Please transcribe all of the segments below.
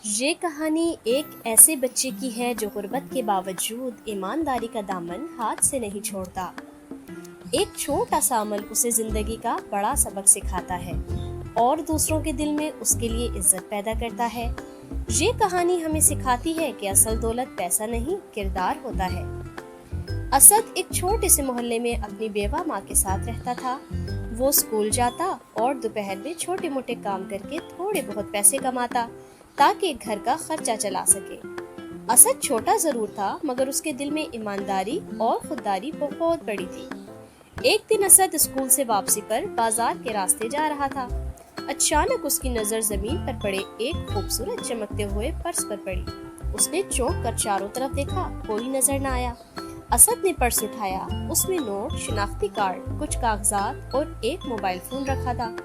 ये कहानी एक ऐसे बच्चे की है जो गुर्बत के बावजूद ईमानदारी का दामन हाथ से नहीं छोड़ता। एक छोटा सा अमल उसे जिंदगी का बड़ा सबक सिखाता है और दूसरों के दिल में उसके लिए इज्जत पैदा करता है। ये कहानी हमें सिखाती है कि असल दौलत पैसा नहीं, किरदार होता है। असद एक छोटे से मोहल्ले में अपनी बेवा माँ के साथ रहता था। वो स्कूल जाता और दोपहर में छोटे मोटे काम करके थोड़े बहुत पैसे कमाता ताकि घर का खर्चा चला सके। असद छोटा जरूर था, मगर उसके दिल में ईमानदारी और खुददारी बहुत बड़ी थी। एक दिन असद स्कूल से वापसी पर बाजार के रास्ते जा रहा था। अचानक उसकी नजर जमीन पर पड़े एक खूबसूरत चमकते हुए पर्स पर पड़ी। उसने चौंक कर चारों तरफ देखा, कोई नजर न आया। असद ने पर्स उठाया। उसमें नोट, शिनाख्ती कार्ड, कुछ कागजात और एक मोबाइल फोन रखा था।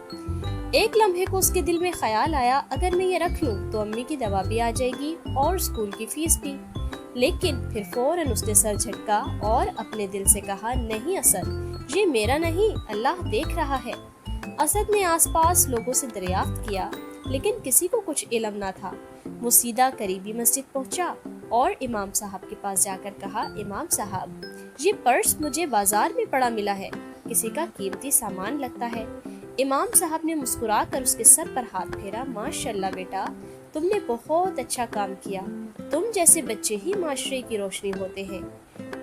एक लम्हे को उसके दिल में ख्याल आया, अगर मैं ये रख लूं तो अम्मी की दवा भी आ जाएगी और स्कूल की फीस भी। लेकिन फिर फौरन उसने सर झटका और अपने दिल से कहा, नहीं असद, ये मेरा नहीं, अल्लाह देख रहा है। असद ने आसपास लोगों से दरियाफ्त किया, लेकिन किसी को कुछ इल्म न था। वो सीधा करीबी मस्जिद पहुंचा और इमाम साहब के पास जाकर कहा, इमाम साहब, ये पर्स मुझे बाजार में पड़ा मिला है, किसी का कीमती सामान लगता है। इमाम साहब ने मुस्कुराकर उसके सर पर हाथ फेरा। माशाल्लाह बेटा, तुमने बहुत अच्छा काम किया। तुम जैसे बच्चे ही माशरे की रोशनी होते हैं।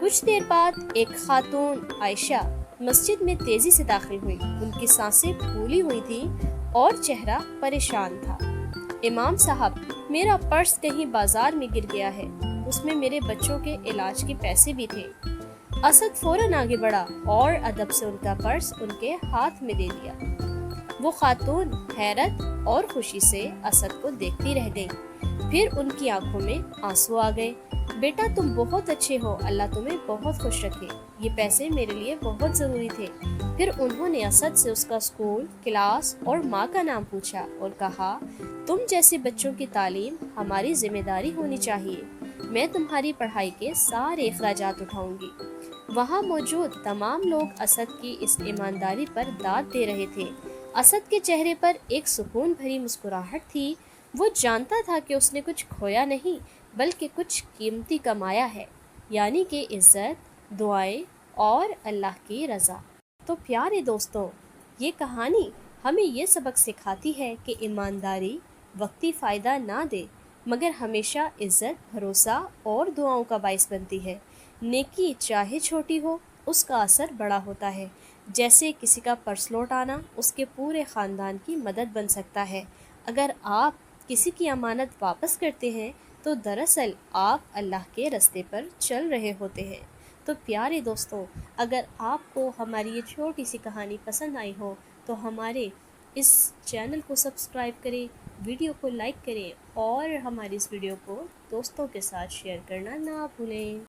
कुछ देर बाद एक खातून आयशा मस्जिद में तेजी से दाखिल हुई। उनकी सांसें फूली हुई थी और चेहरा परेशान था। इमाम साहब, मेरा पर्स कहीं बाजार में गिर गया है, उसमें मेरे बच्चों के इलाज के पैसे भी थे। असद फौरन आगे बढ़ा और अदब से उनका पर्स उनके हाथ में दे दिया। वो खातून हैरत और खुशी से असद को देखती रह गई। फिर उनकी आंखों में आंसू आ गए। बेटा, तुम बहुत अच्छे हो, अल्लाह तुम्हें बहुत खुश रखे। ये पैसे मेरे लिए बहुत जरूरी थे। फिर उन्होंने असद से उसका स्कूल, क्लास और माँ का नाम पूछा और कहा, तुम जैसे बच्चों की तालीम हमारी जिम्मेदारी होनी चाहिए। मैं तुम्हारी पढ़ाई के सारे अखराजात उठाऊंगी। वहाँ मौजूद तमाम लोग असद की इस ईमानदारी पर दाद दे रहे थे। असद के चेहरे पर एक सुकून भरी मुस्कुराहट थी। वो जानता था कि उसने कुछ खोया नहीं, बल्कि कुछ कीमती कमाया है, यानी कि इज्जत, दुआएं और अल्लाह की रज़ा। तो प्यारे दोस्तों, ये कहानी हमें ये सबक सिखाती है कि ईमानदारी वक्ती फ़ायदा ना दे, मगर हमेशा इज्जत, भरोसा और दुआओं का बाइस बनती है। नेकी चाहे छोटी हो, उसका असर बड़ा होता है। जैसे किसी का पर्स लौट आना उसके पूरे ख़ानदान की मदद बन सकता है। अगर आप किसी की अमानत वापस करते हैं तो दरअसल आप अल्लाह के रास्ते पर चल रहे होते हैं। तो प्यारे दोस्तों, अगर आपको हमारी ये छोटी सी कहानी पसंद आई हो तो हमारे इस चैनल को सब्सक्राइब करें, वीडियो को लाइक करें और हमारी इस वीडियो को दोस्तों के साथ शेयर करना ना भूलें।